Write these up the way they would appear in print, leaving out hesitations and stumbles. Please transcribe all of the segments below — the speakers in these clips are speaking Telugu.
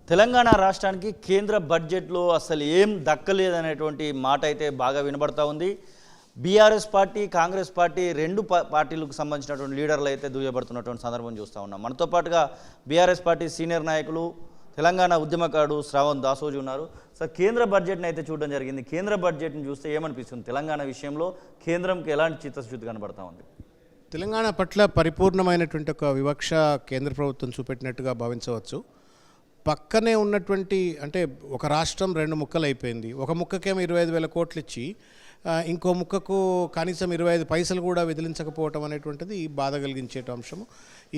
తెలంగాణ రాష్ట్రానికి కేంద్ర బడ్జెట్లో అసలు ఏం దక్కలేదనేటువంటి మాట అయితే బాగా వినబడతా ఉంది. బీఆర్ఎస్ పార్టీ, కాంగ్రెస్ పార్టీ రెండు పార్టీలకు సంబంధించినటువంటి లీడర్లు అయితే దుయ్యబడుతున్నటువంటి సందర్భం చూస్తూ ఉన్నాం. మనతో పాటుగా బీఆర్ఎస్ పార్టీ సీనియర్ నాయకులు, తెలంగాణ ఉద్యమకారుడు శ్రావణ్ దాసోజీ ఉన్నారు. సార్, కేంద్ర బడ్జెట్ని అయితే చూడడం జరిగింది. కేంద్ర బడ్జెట్ని చూస్తే ఏమనిపిస్తుంది? తెలంగాణ విషయంలో కేంద్రంకి ఎలాంటి చిత్తశుద్ధి కనబడతా ఉంది? తెలంగాణ పట్ల పరిపూర్ణమైనటువంటి ఒక వివక్ష కేంద్ర ప్రభుత్వం చూపెట్టినట్టుగా భావించవచ్చు. పక్కనే ఉన్నటువంటి అంటే ఒక రాష్ట్రం రెండు ముక్కలు అయిపోయింది. ఒక ముక్కకేమో 25,000 కోట్లు ఇచ్చి ఇంకో ముక్కకు కనీసం 25 పైసలు కూడా విదిలించకపోవటం అనేటువంటిది బాధ కలిగించే అంశము.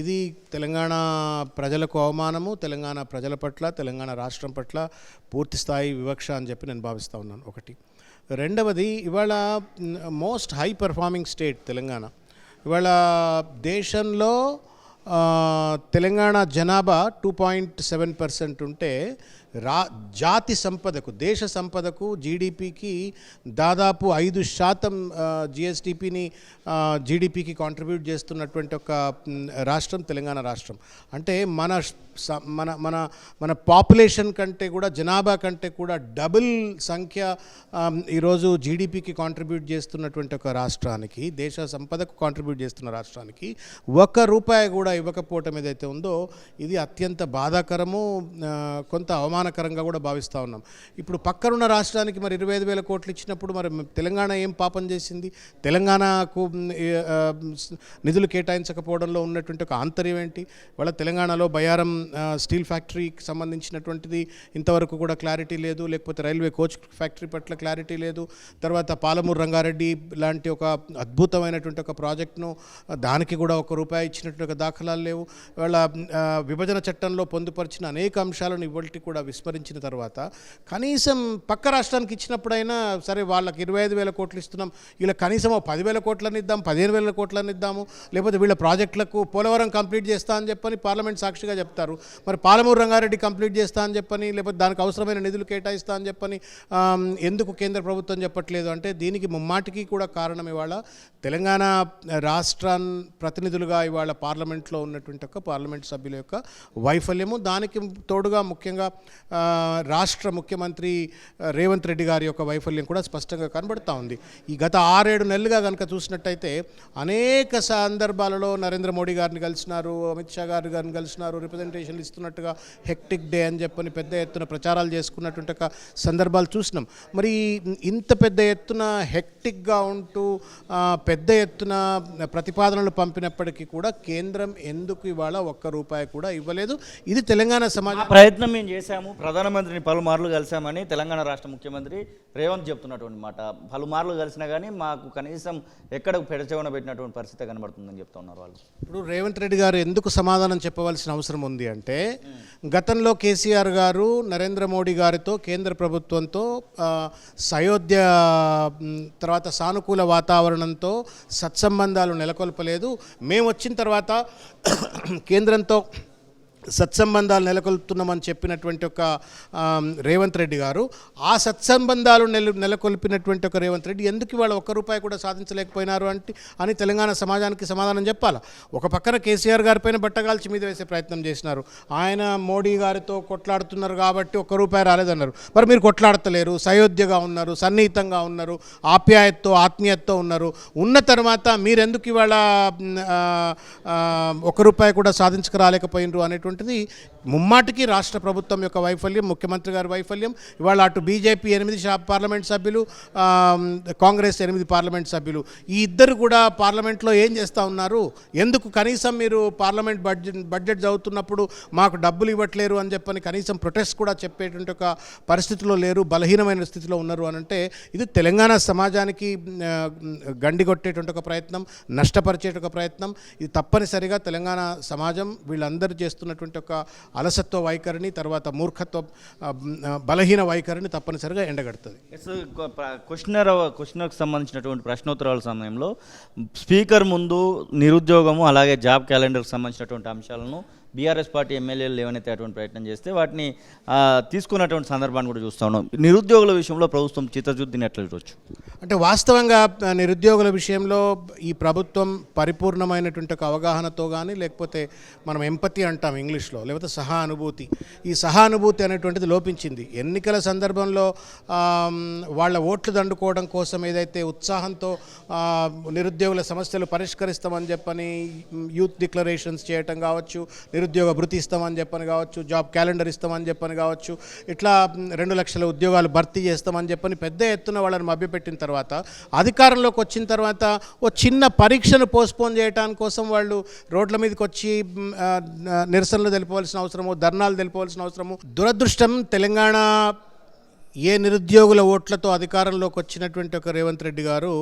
ఇది తెలంగాణ ప్రజలకు అవమానము, తెలంగాణ ప్రజల పట్ల, తెలంగాణ రాష్ట్రం పట్ల పూర్తి స్థాయి వివక్ష అని చెప్పి నేను భావిస్తూ ఉన్నాను. ఒకటి. రెండవది, ఇవాళ most high performing state Telangana. ఇవాళ దేశంలో తెలంగాణ జనాభా 2.7% ఉంటే జాతి సంపదకు, దేశ సంపదకు, జీడిపికి దాదాపు 5% జిఎస్డిపిని జీడిపికి కాంట్రిబ్యూట్ చేస్తున్నటువంటి ఒక రాష్ట్రం తెలంగాణ రాష్ట్రం. అంటే మన మన మన మన పాపులేషన్ కంటే కూడా, జనాభా కంటే కూడా డబుల్ సంఖ్య ఈరోజు జీడిపికి కాంట్రిబ్యూట్ చేస్తున్నటువంటి ఒక రాష్ట్రానికి, దేశ సంపదకు కాంట్రిబ్యూట్ చేస్తున్న రాష్ట్రానికి ₹1 కూడా ఇవ్వకపోవటం ఏదైతే ఉందో ఇది అత్యంత బాధాకరము, కొంత అవమానకరంగా కూడా భావిస్తూ ఉన్నాం. ఇప్పుడు పక్కనున్న రాష్ట్రానికి మరి 25,000 కోట్లు ఇచ్చినప్పుడు మరి తెలంగాణ ఏం పాపం చేసింది? తెలంగాణకు నిధులు కేటాయించకపోవడంలో ఉన్నటువంటి ఒక ఆంతర్యం ఏంటి? వాళ్ళ తెలంగాణలో బయారం స్టీల్ ఫ్యాక్టరీకి సంబంధించినటువంటిది ఇంతవరకు కూడా క్లారిటీ లేదు, లేకపోతే రైల్వే కోచ్ ఫ్యాక్టరీ పట్ల క్లారిటీ లేదు. తర్వాత పాలమూరు రంగారెడ్డి లాంటి ఒక అద్భుతమైనటువంటి ఒక ప్రాజెక్టును దానికి కూడా ₹1 ఇచ్చినటువంటి ఒక దాఖలాలు లేవు. వాళ్ళ విభజన చట్టంలో పొందుపరిచిన అనేక అంశాలను ఇవాళకి కూడా విస్మరించిన తర్వాత కనీసం పక్క రాష్ట్రానికి ఇచ్చినప్పుడైనా సరే, వాళ్ళకి 25,000 కోట్లు ఇస్తున్నాం, వీళ్ళ కనీసం 10,000 కోట్లని ఇద్దాం, 15,000 కోట్లని ఇద్దాము, లేకపోతే వీళ్ళ ప్రాజెక్టులకు పోలవరం కంప్లీట్ చేస్తా అని చెప్పని పార్లమెంట్ సాక్షిగా చెప్తారు. మరి పాలమూరు రంగారెడ్డి కంప్లీట్ చేస్తా అని చెప్పని, లేకపోతే దానికి అవసరమైన నిధులు కేటాయిస్తా అని చెప్పని ఎందుకు కేంద్ర ప్రభుత్వం చెప్పట్లేదు అంటే దీనికి ముమ్మాటికి కూడా కారణం ఇవాళ తెలంగాణ రాష్ట్ర ప్రతినిధులుగా ఇవాళ పార్లమెంట్లో ఉన్నటువంటి ఒక పార్లమెంట్ సభ్యుల యొక్క వైఫల్యము. దానికి తోడుగా ముఖ్యంగా రాష్ట్ర ముఖ్యమంత్రి రేవంత్ రెడ్డి గారి యొక్క వైఫల్యం కూడా స్పష్టంగా కనబడుతూ ఉంది. ఈ గత 6-7 నెలలుగా కనుక చూసినట్టయితే అనేక సందర్భాలలో నరేంద్ర మోడీ గారిని కలిసినారు, అమిత్ షా గారిని కలిసినారు, రిప్రజెంటేషన్లు ఇస్తున్నట్టుగా హెక్టిక్ డే అని చెప్పని పెద్ద ఎత్తున ప్రచారాలు చేసుకున్నటువంటి ఒక సందర్భాలు చూసినాం. మరి ఇంత పెద్ద ఎత్తున హెక్టిక్గా ఉంటూ పెద్ద ఎత్తున ప్రతిపాదనలు పంపినప్పటికీ కూడా కేంద్రం ఎందుకు ఇవాళ ₹1 కూడా ఇవ్వలేదు? ఇది తెలంగాణ సమాజం ప్రయత్నం మేము చేశాము, ప్రధానమంత్రిని పలుమార్లు కలిసామని తెలంగాణ రాష్ట్ర ముఖ్యమంత్రి రేవంత్ చెప్తున్నటువంటి మాట. పలుమార్లు కలిసినా కానీ మాకు కనీసం ఎక్కడ పెడచెవన పెట్టినటువంటి పరిస్థితి కనబడుతుందని చెప్తున్నారు వాళ్ళు. ఇప్పుడు రేవంత్ రెడ్డి గారు ఎందుకు సమాధానం చెప్పవలసిన అవసరం ఉంది అంటే, గతంలో కేసీఆర్ గారు నరేంద్ర మోడీ గారితో, కేంద్ర ప్రభుత్వంతో సయోధ్య తర్వాత సానుకూల వాతావరణంతో సత్సంబంధాలు నెలకొల్పలేదు. మేము వచ్చిన తర్వాత కేంద్రంతో సత్సంబంధాలు నెలకొల్పుతున్నామని చెప్పినటువంటి ఒక రేవంత్ రెడ్డి గారు, ఆ సత్సంబంధాలు నెలకొల్పినటువంటి ఒక రేవంత్ రెడ్డి ఎందుకు ఇవాళ ₹1 కూడా సాధించలేకపోయినారు అని తెలంగాణ సమాజానికి సమాధానం చెప్పాలా? ఒక పక్కన కేసీఆర్ గారిపైన బట్టగాల్చి మీద వేసే ప్రయత్నం చేసినారు. ఆయన మోడీ గారితో కొట్లాడుతున్నారు కాబట్టి ₹1 రాలేదన్నారు. మరి మీరు కొట్లాడతలేరు, సయోధ్యగా ఉన్నారు, సన్నిహితంగా ఉన్నారు, ఆప్యాయతతో ఆత్మీయతతో ఉన్నారు. ఉన్న తర్వాత మీరెందుకు ఇవాళ ₹1 కూడా సాధించకరాలేకపోయినరు అనేటువంటి ముమ్మాటికి రాష్ట్ర ప్రభుత్వం యొక్క వైఫల్యం, ముఖ్యమంత్రి గారి వైఫల్యం. ఇవాళ అటు బీజేపీ 8 పార్లమెంట్ సభ్యులు, కాంగ్రెస్ 8 పార్లమెంట్ సభ్యులు, ఈ ఇద్దరు కూడా పార్లమెంట్లో ఏం చేస్తూ ఉన్నారు? ఎందుకు కనీసం మీరు పార్లమెంట్ బడ్జెట్ చదువుతున్నప్పుడు మాకు డబ్బులు ఇవ్వట్లేరు అని చెప్పని కనీసం ప్రొటెస్ట్ కూడా చెప్పేటువంటి ఒక పరిస్థితిలో లేరు, బలహీనమైన స్థితిలో ఉన్నారు అని అంటే ఇది తెలంగాణ సమాజానికి గండిగొట్టేటువంటి ఒక ప్రయత్నం, నష్టపరిచేట ఒక ప్రయత్నం. ఇది తప్పనిసరిగా తెలంగాణ సమాజం వీళ్ళందరూ చేస్తున్నటువంటి ఒక అలసత్వ వైఖరిని, తర్వాత మూర్ఖత్వ, బలహీన వైఖరిని తప్పనిసరిగా ఎండగడుతుంది. క్వశ్చనర్కి సంబంధించినటువంటి ప్రశ్నోత్తరాల సమయంలో స్పీకర్ ముందు నిరుద్యోగము అలాగే జాబ్ క్యాలెండర్కి సంబంధించినటువంటి అంశాలను బీఆర్ఎస్ పార్టీ ఎమ్మెల్యేలు లేవనెత్తేటువంటి ప్రయత్నం చేస్తే వాటిని తీసుకున్నటువంటి సందర్భాన్ని కూడా చూస్తా ఉన్నాం. నిరుద్యోగుల విషయంలో ప్రభుత్వం చిత్తశుద్ధిని ఎట్లా చూడవచ్చు? అంటే వాస్తవంగా నిరుద్యోగుల విషయంలో ఈ ప్రభుత్వం పరిపూర్ణమైనటువంటి ఒక అవగాహనతో కానీ, లేకపోతే మనం ఎంపతి అంటాం ఇంగ్లీష్లో, లేకపోతే సహానుభూతి, ఈ సహానుభూతి అనేటువంటిది లోపించింది. ఎన్నికల సందర్భంలో వాళ్ళ ఓట్లు దండుకోవడం కోసం ఏదైతే ఉత్సాహంతో నిరుద్యోగుల సమస్యలు పరిష్కరిస్తామని చెప్పని యూత్ డిక్లరేషన్స్ చేయటం కావచ్చు, నిరుద్యోగ భృతి ఇస్తామని చెప్పని కావచ్చు, జాబ్ క్యాలెండర్ ఇస్తామని చెప్పని కావచ్చు, ఇట్లా 2 లక్షల ఉద్యోగాలు భర్తీ చేస్తామని చెప్పని పెద్ద ఎత్తున వాళ్ళని మభ్యపెట్టిన తర్వాత అధికారంలోకి వచ్చిన తర్వాత ఓ చిన్న పరీక్షను పోస్ట్పోన్ చేయడానికి కోసం వాళ్ళు రోడ్ల మీదకి వచ్చి నిరసనలు తెలుపవలసిన అవసరము, ధర్నాలు తెలుపవలసిన అవసరము. దురదృష్టం, తెలంగాణ ఏ నిరుద్యోగుల ఓట్లతో అధికారంలోకి వచ్చినటువంటి ఒక రేవంత్ రెడ్డి గారు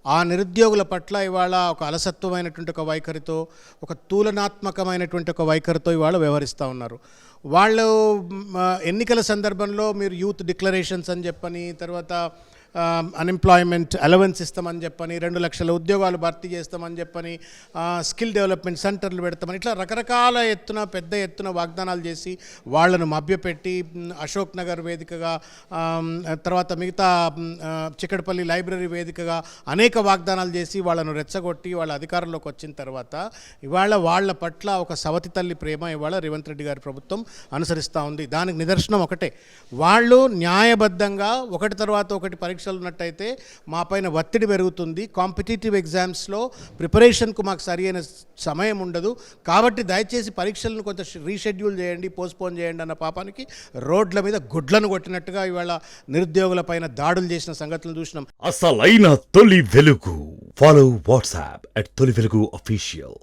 ఆ నిరుద్యోగుల పట్ల ఇవాళ ఒక అలసత్వమైనటువంటి ఒక వైఖరితో, ఒక తూలనాత్మకమైనటువంటి ఒక వైఖరితో ఇవాళ వ్యవహరిస్తూ ఉన్నారు. వాళ్ళు ఎన్నికల సందర్భంలో మీరు యూత్ డిక్లరేషన్స్ అని చెప్పని, తర్వాత అన్ఎంప్లాయ్మెంట్ అలవెన్స్ ఇస్తామని చెప్పని, 2 లక్షల ఉద్యోగాలు భర్తీ చేస్తామని చెప్పని, స్కిల్ డెవలప్మెంట్ సెంటర్లు పెడతామని, ఇట్లా రకరకాల ఎత్తున పెద్ద ఎత్తున వాగ్దానాలు చేసి వాళ్ళను మభ్యపెట్టి అశోక్ నగర్ వేదికగా, తర్వాత మిగతా చిక్కడపల్లి లైబ్రరీ వేదికగా అనేక వాగ్దానాలు చేసి వాళ్ళను రెచ్చగొట్టి వాళ్ళ అధికారంలోకి వచ్చిన తర్వాత ఇవాళ వాళ్ళ పట్ల ఒక సవతి తల్లి ప్రేమ ఇవాళ రేవంత్ రెడ్డి గారి ప్రభుత్వం అనుసరిస్తూ ఉంది. దానికి నిదర్శనం ఒకటే, వాళ్ళు న్యాయబద్ధంగా ఒకటి తర్వాత ఒకటి పరీక్షలు ఉన్నట్టయితే మా పైన ఒత్తిడి పెరుగుతుంది, కాంపిటేటివ్ ఎగ్జామ్స్లో ప్రిపరేషన్కు మాకు సరి అయిన సమయం ఉండదు, కాబట్టి దయచేసి పరీక్షలను కొంత రీషెడ్యూల్ చేయండి, పోస్ట్పోన్ చేయండి అన్న పాపానికి రోడ్ల మీద గుడ్లను కొట్టినట్టుగా ఇవాళ నిరుద్యోగుల పైన దాడులు చేసిన సంగతులను చూసినాం. అసలైన తొలి వెలుగు. ఫాలో వాట్సాప్ @తొలి వెలుగు అఫీషియల్.